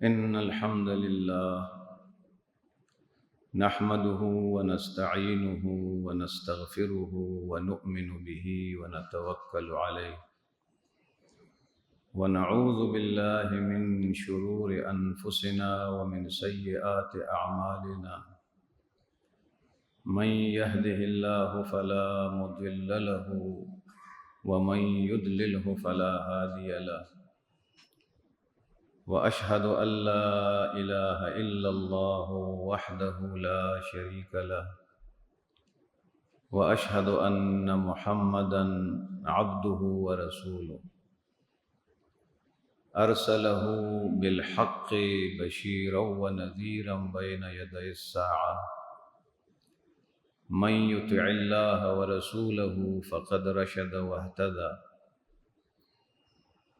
إن الحمد لله نحمده ونستعينه ونستغفره ونؤمن به ونتوكل عليه ونعوذ بالله من شرور أنفسنا ومن سيئات أعمالنا. من يهده الله فلا مضل له ومن يضلله فلا هادي له، وأشهد أن لا إله إلا الله وحده لا شريك له، وأشهد أن محمدًا عبده ورسوله أرسله بالحق بشيرا ونذيرا بين يدي الساعة. من يطع الله ورسوله فقد رشد واهتدى،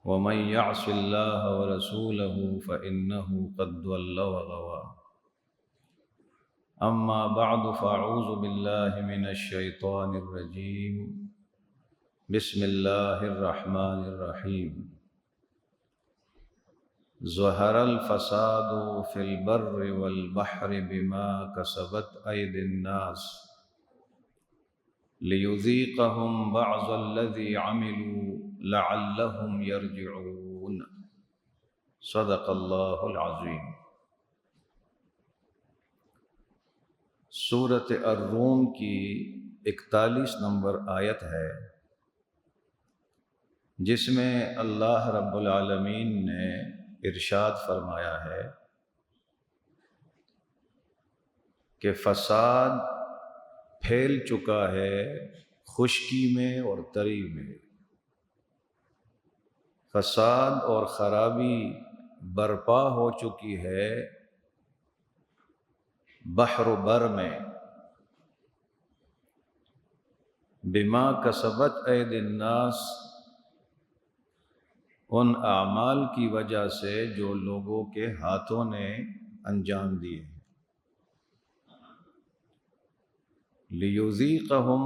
ومن يعص الله ورسوله فإنه قد ضل وغوى. أما بعد فأعوذ بالله من الشيطان الرجيم. بسم الله الرحمن الرحيم. ظهر الفساد في البر والبحر بما كسبت أيدي الناس ليذيقهم بعض الذي عملوا لعلهم يرجعون. صدق اللہ العظیم۔ سورۃ الروم کی 41 نمبر آیت ہے، جس میں اللہ رب العالمین نے ارشاد فرمایا ہے کہ فساد پھیل چکا ہے خشکی میں اور تری میں، فساد اور خرابی برپا ہو چکی ہے بحر و بر میں، بما کسبت ایدی الناس، ان اعمال کی وجہ سے جو لوگوں کے ہاتھوں نے انجام دیے، لیذیقہم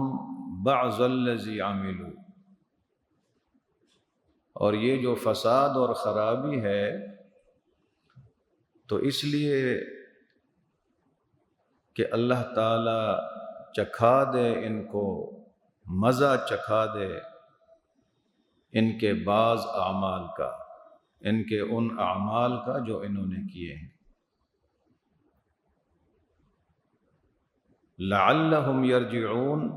بعض الذی عملوا، اور یہ جو فساد اور خرابی ہے تو اس لیے کہ اللہ تعالی چکھا دے ان کو، مزہ چکھا دے ان کے بعض اعمال کا، ان کے ان اعمال کا جو انہوں نے کیے ہیں، لعلہم یرجعون،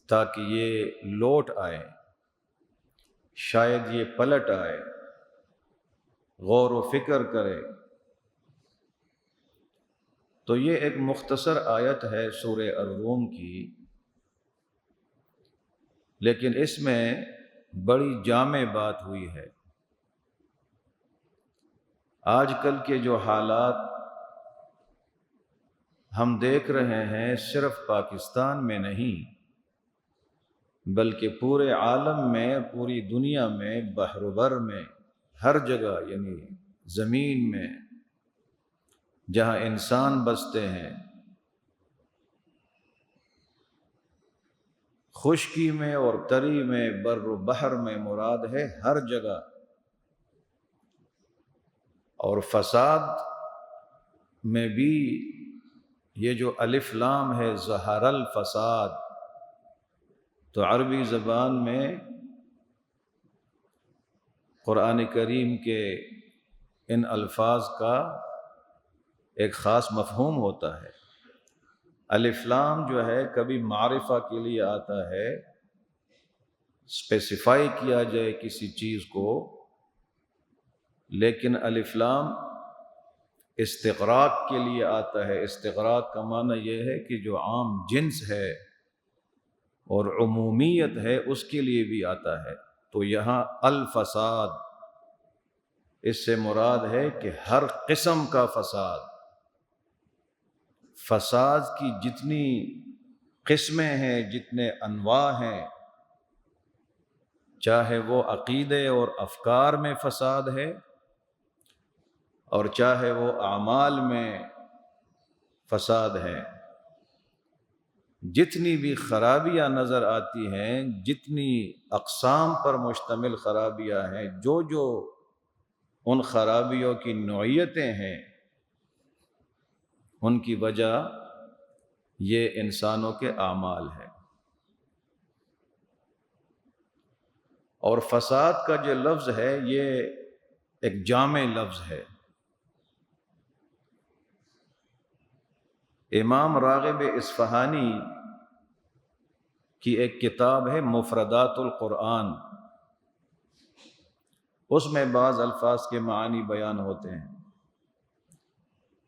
تاکہ یہ لوٹ آئے، شاید یہ پلٹ آئے، غور و فکر کرے۔ تو یہ ایک مختصر آیت ہے سورہ الروم کی، لیکن اس میں بڑی جامع بات ہوئی ہے۔ آج کل کے جو حالات ہم دیکھ رہے ہیں، صرف پاکستان میں نہیں بلکہ پورے عالم میں، پوری دنیا میں، بحر و بر میں، ہر جگہ، یعنی زمین میں جہاں انسان بستے ہیں، خشکی میں اور تری میں، بر و بحر میں، مراد ہے ہر جگہ۔ اور فساد میں بھی یہ جو الف لام ہے، ظہر الفساد، تو عربی زبان میں قرآن کریم کے ان الفاظ کا ایک خاص مفہوم ہوتا ہے۔ الف لام جو ہے کبھی معرفہ کے لیے آتا ہے، اسپیسیفائی کیا جائے کسی چیز کو، لیکن الف لام استغراق کے لیے آتا ہے۔ استغراق کا معنی یہ ہے کہ جو عام جنس ہے اور عمومیت ہے اس کے لیے بھی آتا ہے۔ تو یہاں الفساد، اس سے مراد ہے کہ ہر قسم کا فساد، فساد کی جتنی قسمیں ہیں، جتنے انواع ہیں، چاہے وہ عقیدے اور افکار میں فساد ہے، اور چاہے وہ اعمال میں فساد ہے، جتنی بھی خرابیاں نظر آتی ہیں، جتنی اقسام پر مشتمل خرابیاں ہیں، جو ان خرابیوں کی نوعیتیں ہیں، ان کی وجہ یہ انسانوں کے اعمال ہے۔ اور فساد کا جو لفظ ہے یہ ایک جامع لفظ ہے۔ امام راغب اصفہانی کی ایک کتاب ہے مفردات القرآن، اس میں بعض الفاظ کے معانی بیان ہوتے ہیں۔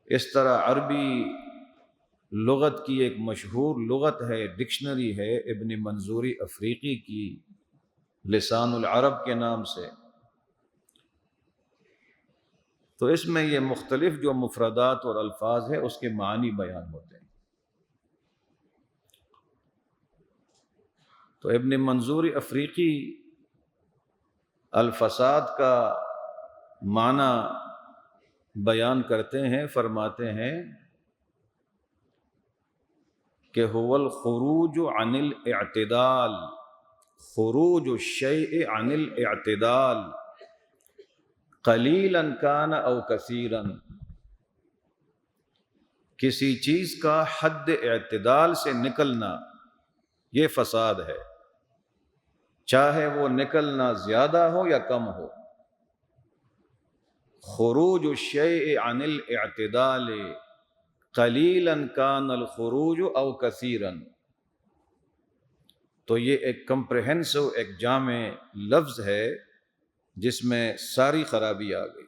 اس طرح عربی لغت کی ایک مشہور لغت ہے، ڈکشنری ہے ابن منظوری افریقی کی، لسان العرب کے نام سے، تو اس میں یہ مختلف جو مفردات اور الفاظ ہے اس کے معنی بیان ہوتے ہیں۔ تو ابن منظوری افریقی الفساد کا معنی بیان کرتے ہیں، فرماتے ہیں کہ هو الخروج عن الاعتدال، خروج الشیء عن الاعتدال قلیلا کان او کثیرا، کسی چیز کا حد اعتدال سے نکلنا یہ فساد ہے، چاہے وہ نکلنا زیادہ ہو یا کم ہو۔ خروج الشیء عن الاعتدال قلیلا کان الخروج او کثیرا، تو یہ ایک کمپریہنسو، ایک جامع لفظ ہے جس میں ساری خرابی آ گئی۔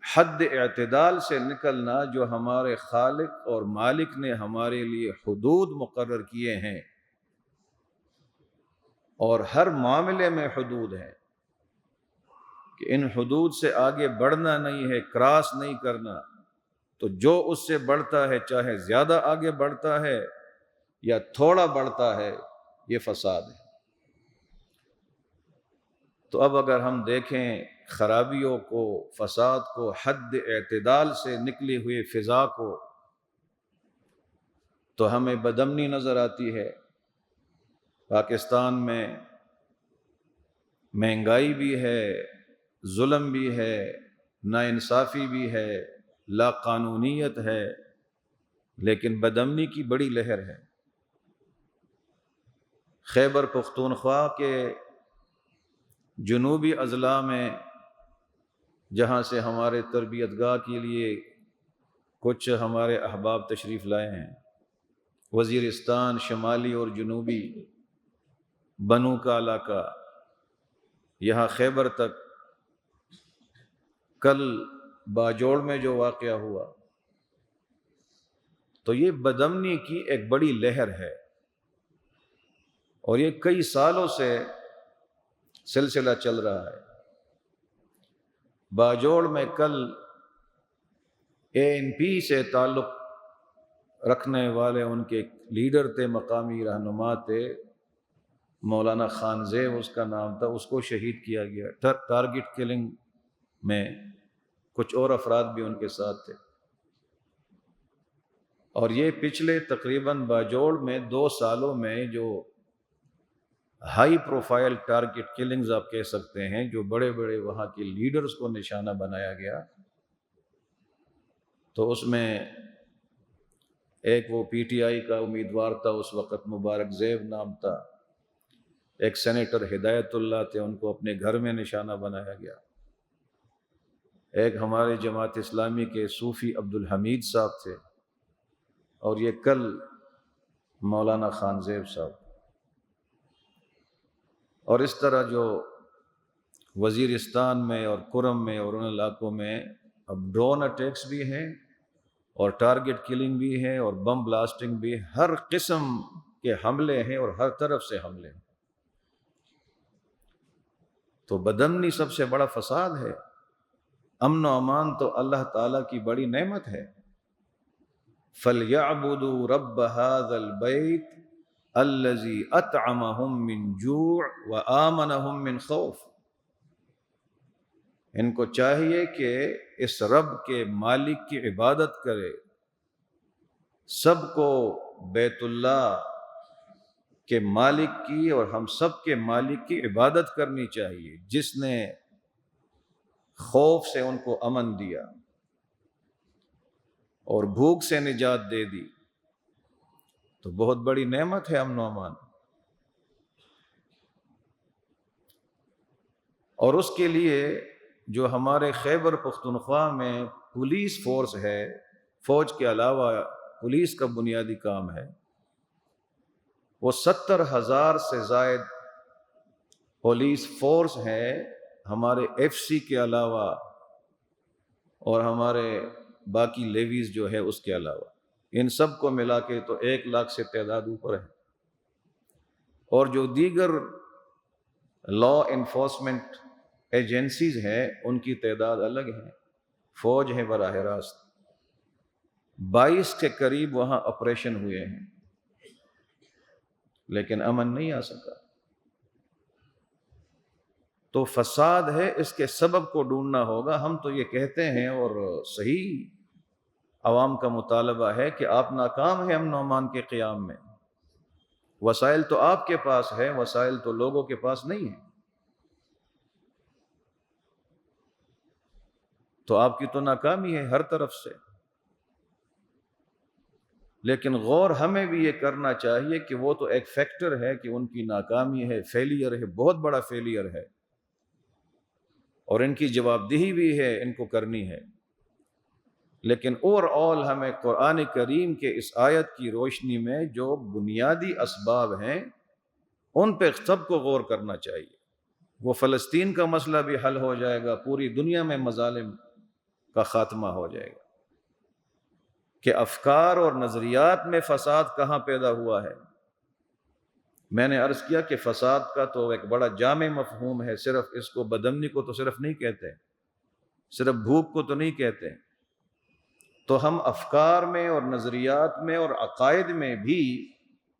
حد اعتدال سے نکلنا، جو ہمارے خالق اور مالک نے ہمارے لیے حدود مقرر کیے ہیں، اور ہر معاملے میں حدود ہیں کہ ان حدود سے آگے بڑھنا نہیں ہے، کراس نہیں کرنا، تو جو اس سے بڑھتا ہے، چاہے زیادہ آگے بڑھتا ہے یا تھوڑا بڑھتا ہے، یہ فساد ہے۔ تو اب اگر ہم دیکھیں خرابیوں کو، فساد کو، حد اعتدال سے نکلی ہوئی فضا کو، تو ہمیں بدامنی نظر آتی ہے۔ پاکستان میں مہنگائی بھی ہے، ظلم بھی ہے، ناانصافی بھی ہے، لا قانونیت ہے، لیکن بدامنی کی بڑی لہر ہے۔ خیبر پختونخوا کے جنوبی اضلاع میں، جہاں سے ہمارے تربیت گاہ کے لیے کچھ ہمارے احباب تشریف لائے ہیں، وزیرستان شمالی اور جنوبی بنو کا علاقہ، یہاں خیبر تک، کل باجوڑ میں جو واقعہ ہوا، تو یہ بدامنی کی ایک بڑی لہر ہے، اور یہ کئی سالوں سے سلسلہ چل رہا ہے۔ باجوڑ میں کل ANP سے تعلق رکھنے والے ان کے لیڈر تھے، مقامی رہنما تھے، مولانا خان زیب اس کا نام تھا، اس کو شہید کیا گیا ٹارگٹ کلنگ میں، کچھ اور افراد بھی ان کے ساتھ تھے۔ اور یہ پچھلے تقریباً باجوڑ میں 2 سالوں میں جو ہائی پروفائل ٹارگٹ کلنگز آپ کہہ سکتے ہیں، جو بڑے بڑے وہاں کے لیڈرز کو نشانہ بنایا گیا، تو اس میں ایک وہ PTI کا امیدوار تھا اس وقت، مبارک زیب نام تھا، ایک سینیٹر ہدایت اللہ تھے، ان کو اپنے گھر میں نشانہ بنایا گیا، ایک ہمارے جماعت اسلامی کے صوفی عبدالحمید صاحب تھے، اور یہ کل مولانا خان زیب صاحب۔ اور اس طرح جو وزیرستان میں اور کرم میں اور ان علاقوں میں اب ڈرون اٹیکس بھی ہیں، اور ٹارگٹ کلنگ بھی ہے، اور بم بلاسٹنگ بھی، ہر قسم کے حملے ہیں اور ہر طرف سے حملے ہیں۔ تو بدامنی سب سے بڑا فساد ہے۔ امن و امان تو اللہ تعالیٰ کی بڑی نعمت ہے۔ فَلْيَعْبُدُوا رَبَّ هَذَا الْبَيْتِ الَّذِي أَطْعَمَهُم مِّن جُوعٍ وَآمَنَهُم مِّن خَوْفٍ، ان کو چاہیے کہ اس رب کے مالک کی عبادت کرے، سب کو بیت اللہ کے مالک کی اور ہم سب کے مالک کی عبادت کرنی چاہیے، جس نے خوف سے ان کو امن دیا اور بھوک سے نجات دے دی، تو بہت بڑی نعمت ہے امن و امان۔ اور اس کے لیے جو ہمارے خیبر پختونخوا میں پولیس فورس ہے، فوج کے علاوہ پولیس کا بنیادی کام ہے، وہ 70,000 سے زائد پولیس فورس ہے ہمارے ایف سی کے علاوہ اور ہمارے باقی لیویز جو ہے اس کے علاوہ، ان سب کو ملا کے تو 1,00,000 سے تعداد اوپر ہے۔ اور جو دیگر لا انفورسمنٹ ایجنسیز ہیں ان کی تعداد الگ ہے، فوج ہے براہ راست، 22 کے قریب وہاں آپریشن ہوئے ہیں، لیکن امن نہیں آ سکا۔ تو فساد ہے، اس کے سبب کو ڈھونڈنا ہوگا۔ ہم تو یہ کہتے ہیں اور صحیح عوام کا مطالبہ ہے کہ آپ ناکام ہیں امن و امان کے قیام میں، وسائل تو آپ کے پاس ہے، وسائل تو لوگوں کے پاس نہیں ہیں، تو آپ کی تو ناکامی ہے ہر طرف سے۔ لیکن غور ہمیں بھی یہ کرنا چاہیے کہ وہ تو ایک فیکٹر ہے کہ ان کی ناکامی ہے، فیلئر ہے، بہت بڑا فیلئر ہے، اور ان کی جواب دہی بھی ہے، ان کو کرنی ہے۔ لیکن اوور آل ہمیں قرآن کریم کے اس آیت کی روشنی میں جو بنیادی اسباب ہیں ان پہ سب کو غور کرنا چاہیے۔ وہ فلسطین کا مسئلہ بھی حل ہو جائے گا، پوری دنیا میں مظالم کا خاتمہ ہو جائے گا۔ کہ افکار اور نظریات میں فساد کہاں پیدا ہوا ہے؟ میں نے عرض کیا کہ فساد کا تو ایک بڑا جامع مفہوم ہے، صرف اس کو بدامنی کو تو صرف نہیں کہتے، صرف بھوک کو تو نہیں کہتے، تو ہم افکار میں اور نظریات میں اور عقائد میں بھی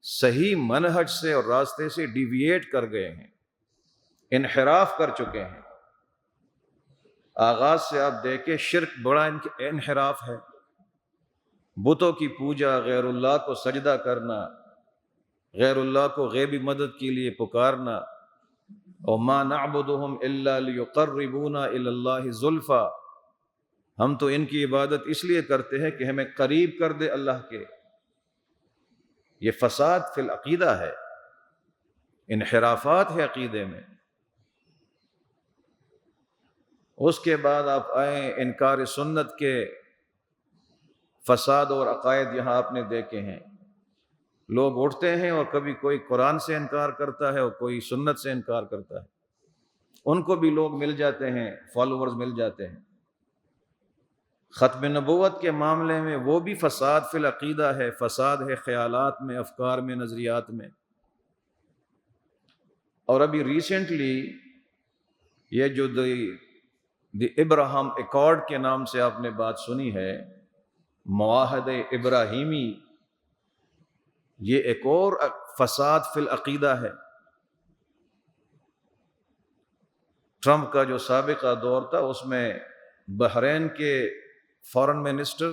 صحیح منہج سے اور راستے سے ڈیویٹ کر گئے ہیں، انحراف کر چکے ہیں۔ آغاز سے آپ دیکھیں، شرک بڑا انحراف ہے، بتوں کی پوجا، غیر اللہ کو سجدہ کرنا، غیر اللہ کو غیبی مدد کے لیے پکارنا، اور ما نعبدهم الا ليقربونا الى اللہ زلفا، ہم تو ان کی عبادت اس لیے کرتے ہیں کہ ہمیں قریب کر دے اللہ کے۔ یہ فساد فی العقیدہ ہے، انحرافات ہے عقیدے میں۔ اس کے بعد آپ آئیں انکار سنت کے فساد اور عقائد، یہاں آپ نے دیکھے ہیں، لوگ اٹھتے ہیں اور کبھی کوئی قرآن سے انکار کرتا ہے اور کوئی سنت سے انکار کرتا ہے، ان کو بھی لوگ مل جاتے ہیں، فالوورز مل جاتے ہیں۔ ختم نبوت کے معاملے میں وہ بھی فساد فی العقیدہ ہے، فساد ہے خیالات میں، افکار میں، نظریات میں۔ اور ابھی ریسنٹلی یہ جو دی ابراہم ایکارڈ کے نام سے آپ نے بات سنی ہے، معاہدہ ابراہیمی، یہ ایک اور فساد فی العقیدہ ہے۔ ٹرمپ کا جو سابقہ دور تھا اس میں بحرین کے فارن منسٹر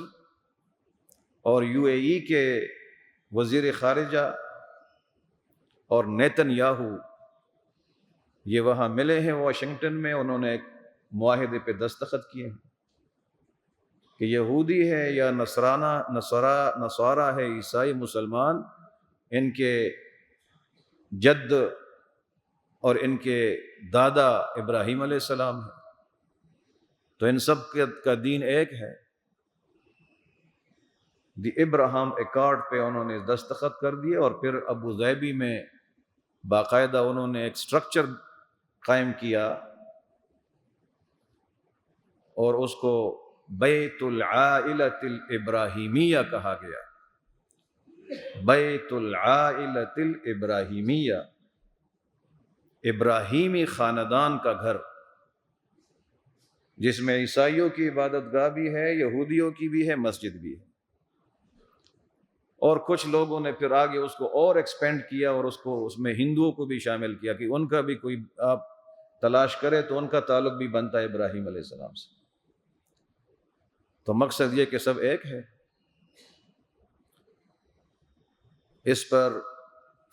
اور یو اے ای کے وزیر خارجہ اور نیتن یاہو یہ وہاں ملے ہیں واشنگٹن میں، انہوں نے ایک معاہدے پہ دستخط کیے ہیں کہ یہودی ہے یا نصارہ ہے، عیسائی، مسلمان، ان کے جد اور ان کے دادا ابراہیم علیہ السلام ہے، تو ان سب کا دین ایک ہے۔ دی ابراہم ایکارڈ پہ انہوں نے دستخط کر دیے، اور پھر ابو ظبی میں باقاعدہ انہوں نے ایک سٹرکچر قائم کیا اور اس کو بیت العائلۃ الابراہیمیہ کہا گیا۔ بیت العائلۃ الابراہیمیہ، ابراہیمی خاندان کا گھر، جس میں عیسائیوں کی عبادت گاہ بھی ہے، یہودیوں کی بھی ہے، مسجد بھی ہے۔ اور کچھ لوگوں نے پھر آگے اس کو اور ایکسپینڈ کیا اور اس میں ہندوؤں کو بھی شامل کیا کہ ان کا بھی کوئی آپ تلاش کرے تو ان کا تعلق بھی بنتا ہے ابراہیم علیہ السلام سے۔ تو مقصد یہ کہ سب ایک ہے۔ اس پر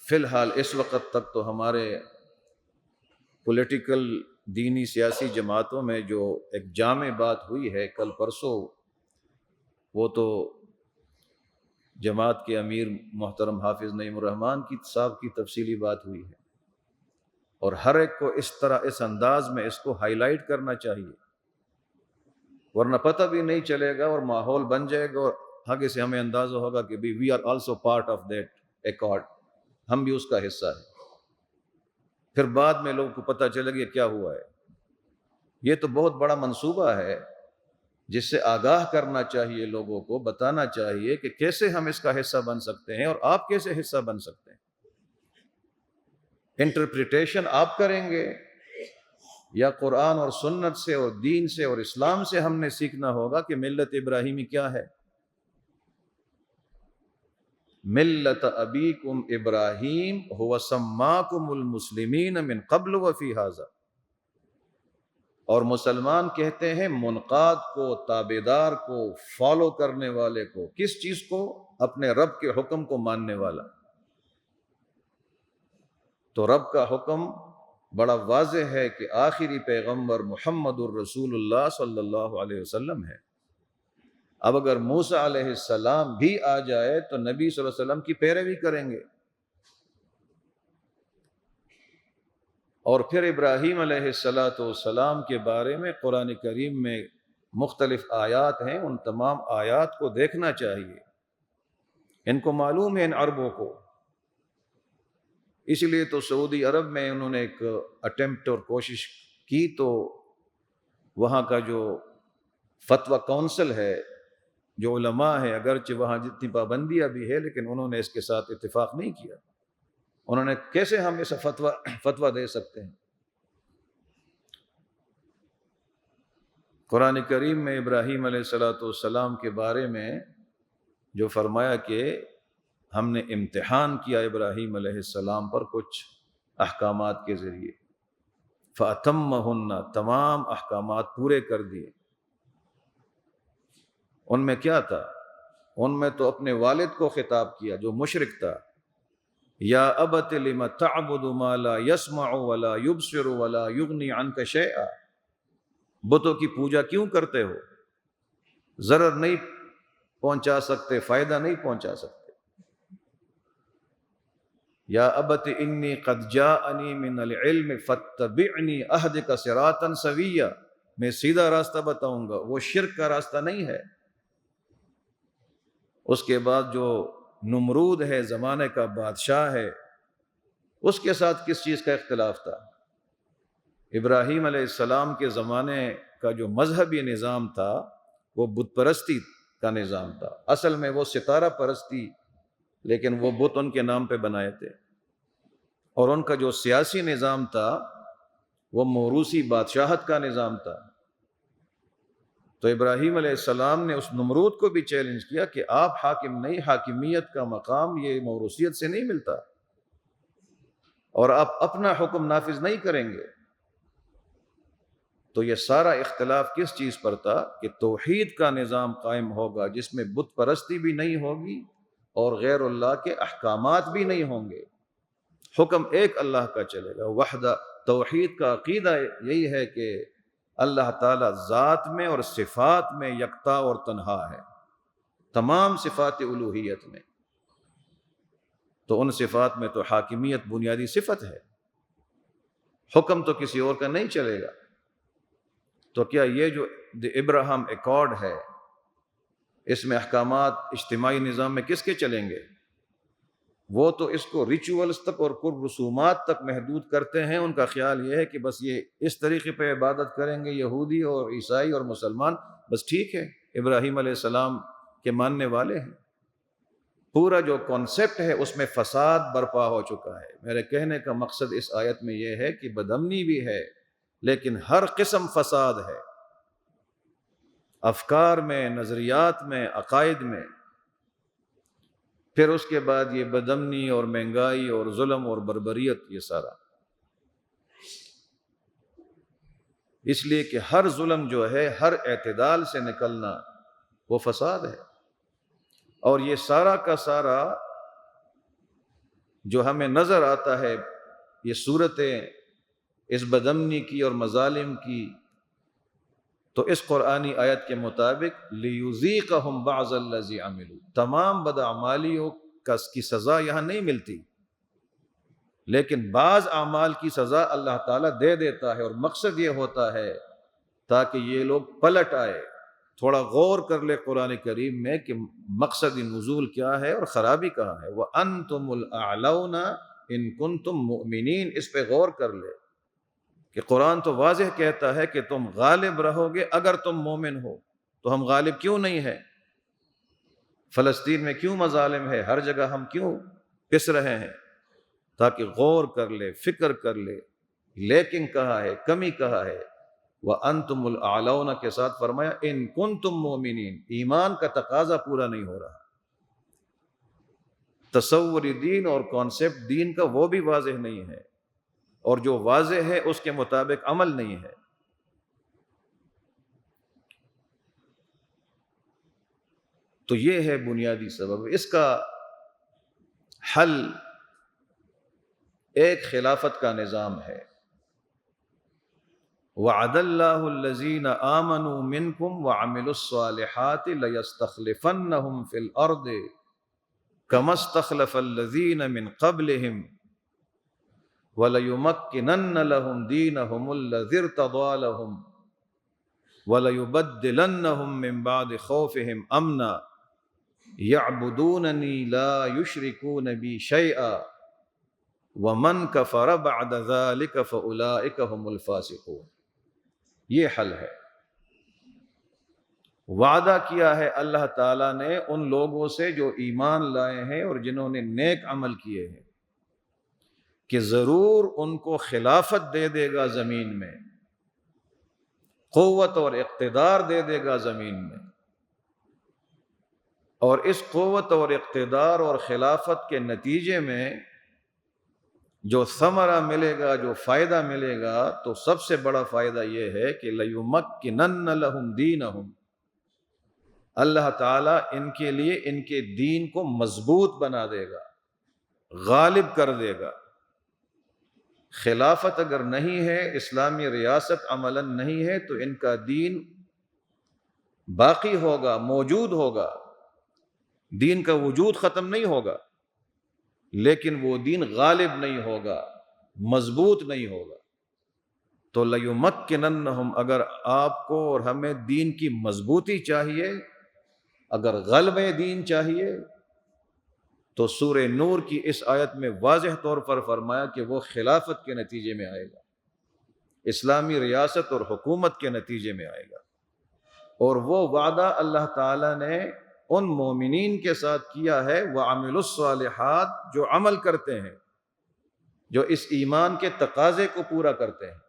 فی الحال اس وقت تک تو ہمارے پولیٹیکل دینی سیاسی جماعتوں میں جو ایک جامع بات ہوئی ہے کل پرسوں، وہ تو جماعت کے امیر محترم حافظ نعیم الرحمن کی صاحب کی تفصیلی بات ہوئی ہے، اور ہر ایک کو اس طرح اس انداز میں اس کو ہائی لائٹ کرنا چاہیے، ورنہ پتہ بھی نہیں چلے گا اور ماحول بن جائے گا، اور آگے سے ہمیں اندازہ ہوگا کہ we are also part of that accord, ہم بھی اس کا حصہ ہیں، پھر بعد میں لوگوں کو پتہ چلے گا کیا ہوا ہے۔ یہ تو بہت بڑا منصوبہ ہے جس سے آگاہ کرنا چاہیے، لوگوں کو بتانا چاہیے کہ کیسے ہم اس کا حصہ بن سکتے ہیں اور آپ کیسے حصہ بن سکتے ہیں۔ انٹرپریٹیشن آپ کریں گے یا قرآن اور سنت سے اور دین سے اور اسلام سے ہم نے سیکھنا ہوگا کہ ملت ابراہیمی کیا ہے۔ ملت ابیکم ابراہیم هو سماکم المسلمین من قبل وفی ھذا، اور مسلمان کہتے ہیں منقاد کو، تابعدار کو، فالو کرنے والے کو، کس چیز کو؟ اپنے رب کے حکم کو ماننے والا۔ تو رب کا حکم بڑا واضح ہے کہ آخری پیغمبر محمد الرسول اللہ صلی اللہ علیہ وسلم ہے۔ اب اگر موسیٰ علیہ السلام بھی آ جائے تو نبی صلی اللہ علیہ وسلم کی پیروی کریں گے، اور پھر ابراہیم علیہ السلام کے بارے میں قرآن کریم میں مختلف آیات ہیں، ان تمام آیات کو دیکھنا چاہیے، ان کو معلوم ہے ان عربوں کو۔ اس لیے تو سعودی عرب میں انہوں نے ایک اٹیمپٹ اور کوشش کی، تو وہاں کا جو فتویٰ کونسل ہے، جو علماء ہے، اگرچہ وہاں جتنی پابندیاں بھی ہے لیکن انہوں نے اس کے ساتھ اتفاق نہیں کیا۔ انہوں نے کیسے ہم ایسا فتویٰ دے سکتے ہیں؟ قرآن کریم میں ابراہیم علیہ السلام کے بارے میں جو فرمایا کہ ہم نے امتحان کیا ابراہیم علیہ السلام پر کچھ احکامات کے ذریعے، فَأَتَمَّهُنَّ، تمام احکامات پورے کر دیے۔ ان میں کیا تھا؟ ان میں تو اپنے والد کو خطاب کیا جو مشرک تھا، یا ابت لم تعبد ما لا يسمع ولا يبصر ولا يغني عنك شيئا، بتوں کی پوجا کیوں کرتے ہو؟ ضرر نہیں پہنچا سکتے، فائدہ نہیں پہنچا سکتے۔ یا ابت انی قد جاءنی من العلم فاتبعنی اہدک صراطا سویا، میں سیدھا راستہ بتاؤں گا، وہ شرک کا راستہ نہیں ہے۔ اس کے بعد جو نمرود ہے، زمانے کا بادشاہ ہے، اس کے ساتھ کس چیز کا اختلاف تھا؟ ابراہیم علیہ السلام کے زمانے کا جو مذہبی نظام تھا وہ بت پرستی کا نظام تھا، اصل میں وہ ستارہ پرستی، لیکن وہ بت ان کے نام پہ بنائے تھے، اور ان کا جو سیاسی نظام تھا وہ موروثی بادشاہت کا نظام تھا۔ تو ابراہیم علیہ السلام نے اس نمرود کو بھی چیلنج کیا کہ آپ حاکم نہیں، حاکمیت کا مقام یہ موروثیت سے نہیں ملتا، اور آپ اپنا حکم نافذ نہیں کریں گے۔ تو یہ سارا اختلاف کس چیز پر تھا؟ کہ توحید کا نظام قائم ہوگا جس میں بت پرستی بھی نہیں ہوگی اور غیر اللہ کے احکامات بھی نہیں ہوں گے، حکم ایک اللہ کا چلے گا، وحدہ۔ توحید کا عقیدہ یہی ہے کہ اللہ تعالیٰ ذات میں اور صفات میں یکتا اور تنہا ہے، تمام صفات الوہیت میں۔ تو ان صفات میں تو حاکمیت بنیادی صفت ہے، حکم تو کسی اور کا نہیں چلے گا۔ تو کیا یہ جو دی ابراہم ایکارڈ ہے، اس میں احکامات اجتماعی نظام میں کس کے چلیں گے؟ وہ تو اس کو ریچولز تک اور قرب رسومات تک محدود کرتے ہیں۔ ان کا خیال یہ ہے کہ بس یہ اس طریقے پہ عبادت کریں گے یہودی اور عیسائی اور مسلمان، بس ٹھیک ہے، ابراہیم علیہ السلام کے ماننے والے ہیں۔ پورا جو کانسیپٹ ہے اس میں فساد برپا ہو چکا ہے۔ میرے کہنے کا مقصد اس آیت میں یہ ہے کہ بدامنی بھی ہے لیکن ہر قسم فساد ہے، افکار میں، نظریات میں، عقائد میں۔ پھر اس کے بعد یہ بدامنی اور مہنگائی اور ظلم اور بربریت، یہ سارا، اس لیے کہ ہر ظلم جو ہے، ہر اعتدال سے نکلنا، وہ فساد ہے۔ اور یہ سارا کا سارا جو ہمیں نظر آتا ہے، یہ صورتیں اس بدامنی کی اور مظالم کی، تو اس قرآنی آیت کے مطابق لیذیقہم بعض الذی عملوا، تمام بداعمالیوں کی سزا یہاں نہیں ملتی، لیکن بعض اعمال کی سزا اللہ تعالیٰ دے دیتا ہے، اور مقصد یہ ہوتا ہے تاکہ یہ لوگ پلٹ آئے، تھوڑا غور کر لے قرآن کریم میں کہ مقصد نزول کیا ہے اور خرابی کہاں ہے۔ وَأَنْتُمُ الْأَعْلَوْنَ إِن كُنتُم مُؤْمِنِينَ، اس پہ غور کر لے کہ قرآن تو واضح کہتا ہے کہ تم غالب رہو گے اگر تم مومن ہو، تو ہم غالب کیوں نہیں ہیں؟ فلسطین میں کیوں مظالم ہے؟ ہر جگہ ہم کیوں پس رہے ہیں؟ تاکہ غور کر لے، فکر کر لے۔ لیکن کہا ہے، کمی کہا ہے، وَأَنْتُمُ الْأَعْلَوْنَ کے ساتھ فرمایا إِن كُنتُم مُؤْمِنِينَ، ایمان کا تقاضا پورا نہیں ہو رہا، تصور دین اور کانسیپٹ دین کا وہ بھی واضح نہیں ہے، اور جو واضح ہے اس کے مطابق عمل نہیں ہے۔ تو یہ ہے بنیادی سبب۔ اس کا حل ایک خلافت کا نظام ہے۔ وعد اللہ الذین آمنوا منکم وعملوا الصالحات لیستخلفنہم فی الارض کما استخلف الذین من قبلہم وَلَيُمَكِّنَنَّ لَهُمْ دِينَهُمُ الَّذِي ارْتَضَىٰ لَهُمْ وَلَيُبَدِّلَنَّهُمْ مِنْ بَعْدِ خَوْفِهِمْ أَمْنًا يَعْبُدُونَنِي لَا يُشْرِكُونَ بِي شَيْئًا وَمَنْ كَفَرَ بَعْدَ ذَلِكَ فَأُولَٰئِكَ هُمُ الْفَاسِقُونَ۔ یہ حل ہے۔ وعدہ کیا ہے اللہ تعالیٰ نے ان لوگوں سے جو ایمان لائے ہیں اور جنہوں نے نیک عمل کیے ہیں کہ ضرور ان کو خلافت دے دے گا زمین میں، قوت اور اقتدار دے دے گا زمین میں، اور اس قوت اور اقتدار اور خلافت کے نتیجے میں جو ثمرہ ملے گا، جو فائدہ ملے گا، تو سب سے بڑا فائدہ یہ ہے کہ لَيُمَكِّنَنَّ لَهُمْ دِينَهُمْ، اللہ تعالیٰ ان کے لیے ان کے دین کو مضبوط بنا دے گا، غالب کر دے گا۔ خلافت اگر نہیں ہے، اسلامی ریاست عملاً نہیں ہے، تو ان کا دین باقی ہوگا، موجود ہوگا، دین کا وجود ختم نہیں ہوگا، لیکن وہ دین غالب نہیں ہوگا، مضبوط نہیں ہوگا۔ تو لَيُمَكِّنَنَّهُمْ، اگر آپ کو اور ہمیں دین کی مضبوطی چاہیے، اگر غلبہ دین چاہیے، تو سورہ نور کی اس آیت میں واضح طور پر فرمایا کہ وہ خلافت کے نتیجے میں آئے گا، اسلامی ریاست اور حکومت کے نتیجے میں آئے گا۔ اور وہ وعدہ اللہ تعالیٰ نے ان مومنین کے ساتھ کیا ہے وَعَمِلُوا الصَّالِحَاتِ، جو عمل کرتے ہیں، جو اس ایمان کے تقاضے کو پورا کرتے ہیں۔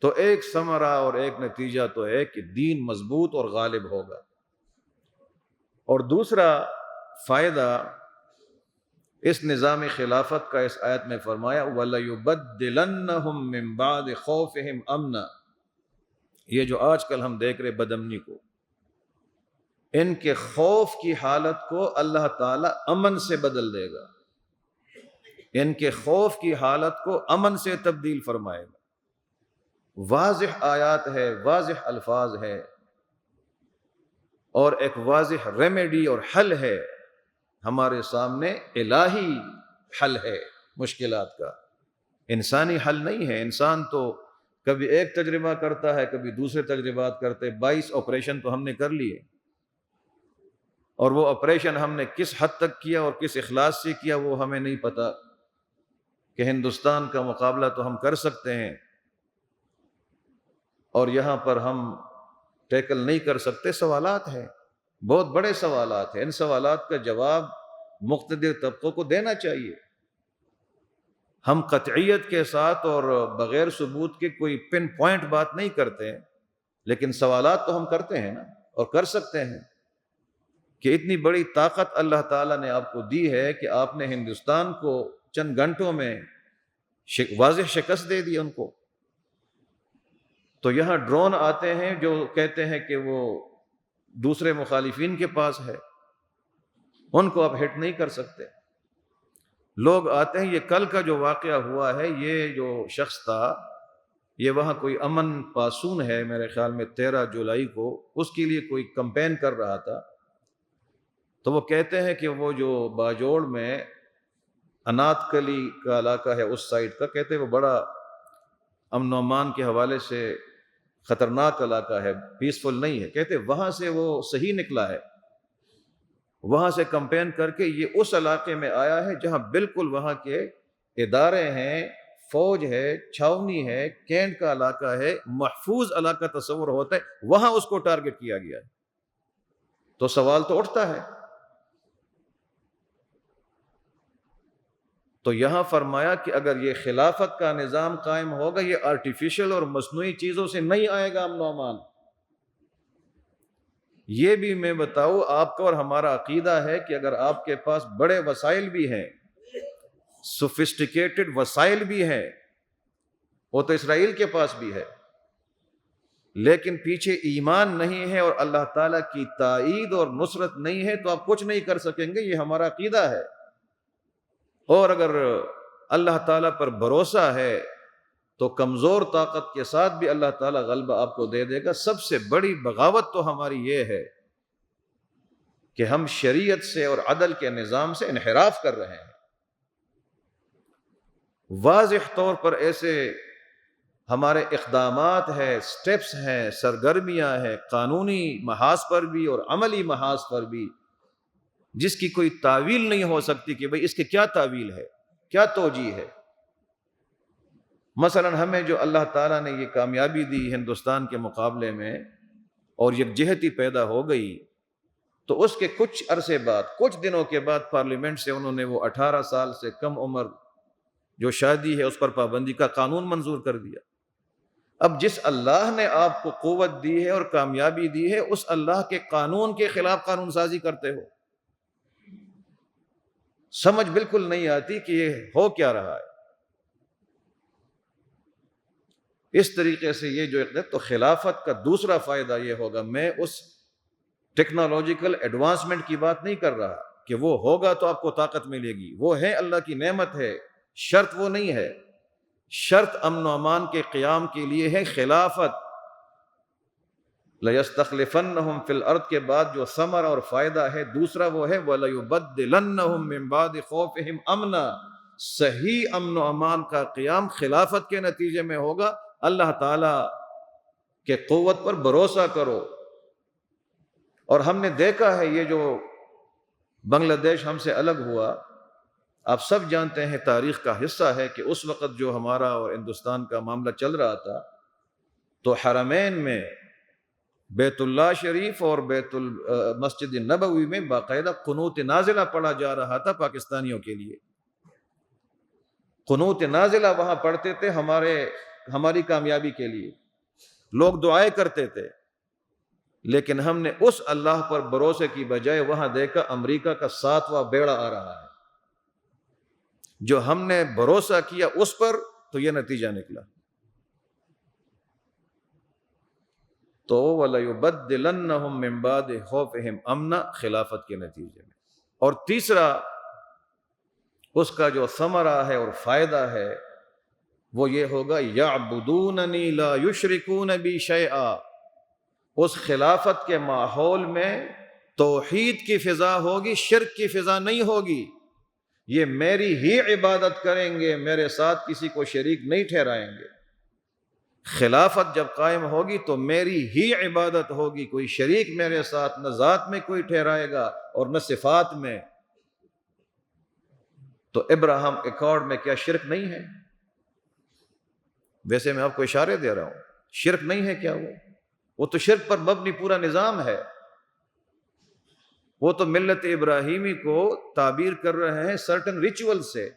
تو ایک ثمرہ اور ایک نتیجہ تو ہے کہ دین مضبوط اور غالب ہوگا، اور دوسرا فائدہ اس نظام خلافت کا اس آیت میں فرمایا وَلَيُبَدِّلَنَّهُم مِّن بَعْدِ خَوْفِهِمْ أَمْنًا۔ یہ جو آج کل ہم دیکھ رہے بدامنی کو، ان کے خوف کی حالت کو اللہ تعالیٰ امن سے بدل دے گا، ان کے خوف کی حالت کو امن سے تبدیل فرمائے گا۔ واضح آیات ہے، واضح الفاظ ہے، اور ایک واضح ریمیڈی اور حل ہے ہمارے سامنے، الہی حل ہے مشکلات کا، انسانی حل نہیں ہے۔ انسان تو کبھی ایک تجربہ کرتا ہے، کبھی دوسرے تجربات کرتے۔ 22 آپریشن تو ہم نے کر لیے، اور وہ آپریشن ہم نے کس حد تک کیا اور کس اخلاص سے کیا وہ ہمیں نہیں پتا، کہ ہندوستان کا مقابلہ تو ہم کر سکتے ہیں، اور یہاں پر ہم ٹیکل نہیں کر سکتے۔ سوالات ہیں، بہت بڑے سوالات ہیں، ان سوالات کا جواب مقتدر طبقوں کو دینا چاہیے۔ ہم قطعیت کے ساتھ اور بغیر ثبوت کے کوئی پن پوائنٹ بات نہیں کرتے ہیں، لیکن سوالات تو ہم کرتے ہیں نا، اور کر سکتے ہیں کہ اتنی بڑی طاقت اللہ تعالیٰ نے آپ کو دی ہے کہ آپ نے ہندوستان کو چند گھنٹوں میں واضح شکست دے دی ان کو۔ تو یہاں ڈرون آتے ہیں جو کہتے ہیں کہ وہ دوسرے مخالفین کے پاس ہے، ان کو آپ ہٹ نہیں کر سکتے۔ لوگ آتے ہیں، یہ کل کا جو واقعہ ہوا ہے، یہ جو شخص تھا یہ وہاں کوئی امن پاسون ہے میرے خیال میں 13 جولائی کو، اس کے لیے کوئی کمپین کر رہا تھا، تو وہ کہتے ہیں کہ وہ جو باجوڑ میں انات کلی کا علاقہ ہے اس سائڈ کا، کہتے ہیں وہ بڑا امن و امان کے حوالے سے خطرناک علاقہ ہے، پیسفل نہیں ہے، کہتے وہاں سے وہ صحیح نکلا ہے، وہاں سے کمپین کر کے یہ اس علاقے میں آیا ہے جہاں بالکل وہاں کے ادارے ہیں، فوج ہے، چھاونی ہے، کینٹ کا علاقہ ہے، محفوظ علاقہ تصور ہوتا ہے، وہاں اس کو ٹارگٹ کیا گیا ہے۔ تو سوال تو اٹھتا ہے، تو یہاں فرمایا کہ اگر یہ خلافت کا نظام قائم ہوگا، یہ آرٹیفیشل اور مصنوعی چیزوں سے نہیں آئے گا امن و امان۔ یہ بھی میں بتاؤں آپ کا اور ہمارا عقیدہ ہے کہ اگر آپ کے پاس بڑے وسائل بھی ہیں، سوفسٹیکیٹڈ وسائل بھی ہیں، وہ تو اسرائیل کے پاس بھی ہے، لیکن پیچھے ایمان نہیں ہے اور اللہ تعالیٰ کی تائید اور نصرت نہیں ہے، تو آپ کچھ نہیں کر سکیں گے، یہ ہمارا عقیدہ ہے۔ اور اگر اللہ تعالیٰ پر بھروسہ ہے تو کمزور طاقت کے ساتھ بھی اللہ تعالیٰ غلبہ آپ کو دے دے گا۔ سب سے بڑی بغاوت تو ہماری یہ ہے کہ ہم شریعت سے اور عدل کے نظام سے انحراف کر رہے ہیں۔ واضح طور پر ایسے ہمارے اقدامات ہیں، سٹیپس ہیں، سرگرمیاں ہیں، قانونی محاذ پر بھی اور عملی محاذ پر بھی، جس کی کوئی تعویل نہیں ہو سکتی کہ بھئی اس کی کیا تعویل ہے، کیا توجیہ ہے۔ مثلا ہمیں جو اللہ تعالیٰ نے یہ کامیابی دی ہندوستان کے مقابلے میں اور یکجہتی پیدا ہو گئی، تو اس کے کچھ عرصے بعد، کچھ دنوں کے بعد پارلیمنٹ سے انہوں نے وہ 18 سال سے کم عمر جو شادی ہے اس پر پابندی کا قانون منظور کر دیا۔ اب جس اللہ نے آپ کو قوت دی ہے اور کامیابی دی ہے، اس اللہ کے قانون کے خلاف قانون سازی کرتے ہو۔ سمجھ بالکل نہیں آتی کہ یہ ہو کیا رہا ہے۔ اس طریقے سے یہ جو اقدام، تو خلافت کا دوسرا فائدہ یہ ہوگا، میں اس ٹیکنالوجیکل ایڈوانسمنٹ کی بات نہیں کر رہا کہ وہ ہوگا تو آپ کو طاقت ملے گی، وہ ہے اللہ کی نعمت ہے، شرط وہ نہیں ہے۔ شرط امن و امان کے قیام کے لیے ہے خلافت۔ لَيَسْتَخْلِفَنَّهُمْ فِي الْأَرْضِ کے بعد جو ثمر اور فائدہ ہے دوسرا وہ ہے وَلَيُبَدِّلَنَّهُمْ مِنْ بَعْدِ خَوْفِهِمْ أَمْنًا۔ صحیح امن و امان کا قیام خلافت کے نتیجے میں ہوگا۔ اللہ تعالیٰ کے قوت پر بھروسہ کرو۔ اور ہم نے دیکھا ہے یہ جو بنگلہ دیش ہم سے الگ ہوا، آپ سب جانتے ہیں، تاریخ کا حصہ ہے کہ اس وقت جو ہمارا اور ہندوستان کا معاملہ چل رہا تھا، تو حرمین میں بیت اللہ شریف اور مسجد نبوی میں باقاعدہ قنوت نازلہ پڑھا جا رہا تھا پاکستانیوں کے لیے۔ قنوت نازلہ وہاں پڑھتے تھے ہماری کامیابی کے لیے، لوگ دعائیں کرتے تھے، لیکن ہم نے اس اللہ پر بھروسے کی بجائے وہاں دیکھا امریکہ کا 7واں بیڑا آ رہا ہے۔ جو ہم نے بھروسہ کیا اس پر، تو یہ نتیجہ نکلا۔ تو وَلَيُبَدِّلَنَّهُمْ مِنْ بَعْدِ خَوْفِهِمْ أَمْنًا، خلافت کے نتیجے میں۔ اور تیسرا اس کا جو ثمرہ ہے اور فائدہ ہے وہ یہ ہوگا يَعْبُدُونَنِي لَا يُشْرِكُونَ بِي شَيْئًا۔ اس خلافت کے ماحول میں توحید کی فضا ہوگی، شرک کی فضا نہیں ہوگی۔ یہ میری ہی عبادت کریں گے، میرے ساتھ کسی کو شریک نہیں ٹھہرائیں گے۔ خلافت جب قائم ہوگی تو میری ہی عبادت ہوگی، کوئی شریک میرے ساتھ نہ ذات میں کوئی ٹھہرائے گا اور نہ صفات میں۔ تو ابراہیم ایکارڈ میں کیا شرک نہیں ہے؟ ویسے میں آپ کو اشارے دے رہا ہوں، شرک نہیں ہے کیا؟ وہ تو شرک پر مبنی پورا نظام ہے۔ وہ تو ملت ابراہیمی کو تعبیر کر رہے ہیں سرٹن ریچول سے۔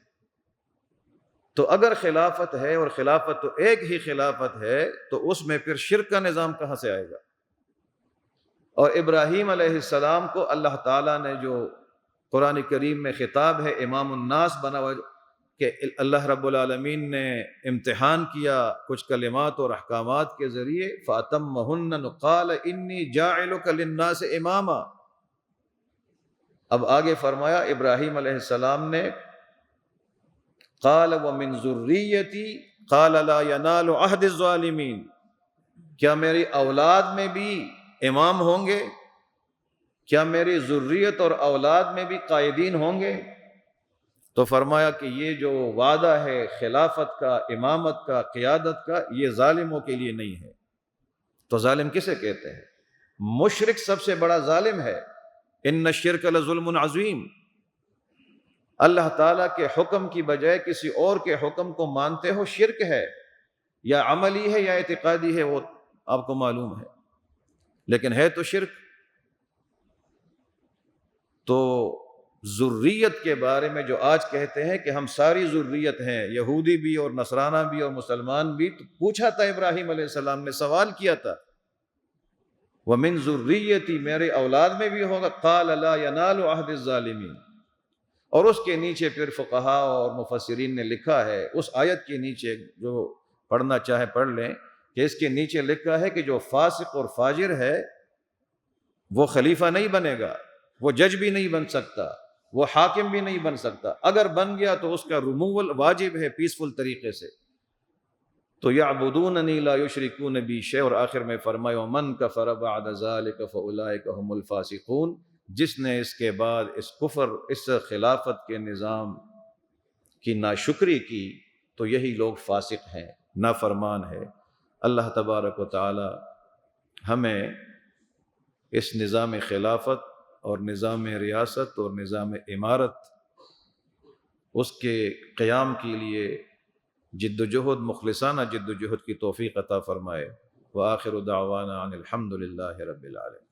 تو اگر خلافت ہے، اور خلافت تو ایک ہی خلافت ہے، تو اس میں پھر شرک کا نظام کہاں سے آئے گا؟ اور ابراہیم علیہ السلام کو اللہ تعالیٰ نے جو قرآن کریم میں خطاب ہے امام الناس بنا ہوا، کہ اللہ رب العالمین نے امتحان کیا کچھ کلمات اور احکامات کے ذریعے، فَأَتَمَّهُنَّ قَالَ إِنِّي جَاعِلُكَ لِلنَّاسِ إِمَامًا۔ اب آگے فرمایا ابراہیم علیہ السلام نے قال ومن ذریتی، قال لا ینال عہد الظالمین، کیا میری اولاد میں بھی امام ہوں گے؟ کیا میری ذریت اور اولاد میں بھی قائدین ہوں گے؟ تو فرمایا کہ یہ جو وعدہ ہے خلافت کا، امامت کا، قیادت کا، یہ ظالموں کے لیے نہیں ہے۔ تو ظالم کسے کہتے ہیں؟ مشرک سب سے بڑا ظالم ہے۔ ان الشرک لظلم عظیم، اللہ تعالیٰ کے حکم کی بجائے کسی اور کے حکم کو مانتے ہو، شرک ہے، یا عملی ہے یا اعتقادی ہے، وہ آپ کو معلوم ہے، لیکن ہے تو شرک۔ تو ذریت کے بارے میں جو آج کہتے ہیں کہ ہم ساری ذریت ہیں، یہودی بھی اور نصرانہ بھی اور مسلمان بھی، تو پوچھا تھا ابراہیم علیہ السلام نے، سوال کیا تھا، وَمِن ذُرِّيَّتِي، میرے اولاد میں بھی ہوگا، قَالَ لَا يَنَالُ عَهْدِ الظَّالِمِينَ۔ اور اس کے نیچے پھر فقہاء اور مفسرین نے لکھا ہے، اس آیت کے نیچے، جو پڑھنا چاہے پڑھ لیں، کہ اس کے نیچے لکھا ہے کہ جو فاسق اور فاجر ہے وہ خلیفہ نہیں بنے گا، وہ جج بھی نہیں بن سکتا، وہ حاکم بھی نہیں بن سکتا، اگر بن گیا تو اس کا ریموول واجب ہے پیسفل طریقے سے۔ تو یعبدوننی لا یشرکون بی شیء، اور آخر میں فرمایا ومن کفر بعد ذلک فاولئک هم الفاسقون، جس نے اس کے بعد اس کفر، اس خلافت کے نظام کی ناشکری کی تو یہی لوگ فاسق ہیں، نافرمان ہے۔ اللہ تبارک و تعالی ہمیں اس نظام خلافت اور نظام ریاست اور نظام امارت، اس کے قیام کے لیے جد و جہد، مخلصانہ جد و جہد کی توفیق عطا فرمائے۔ وآخر دعوانا ان الحمد للہ رب العالمین۔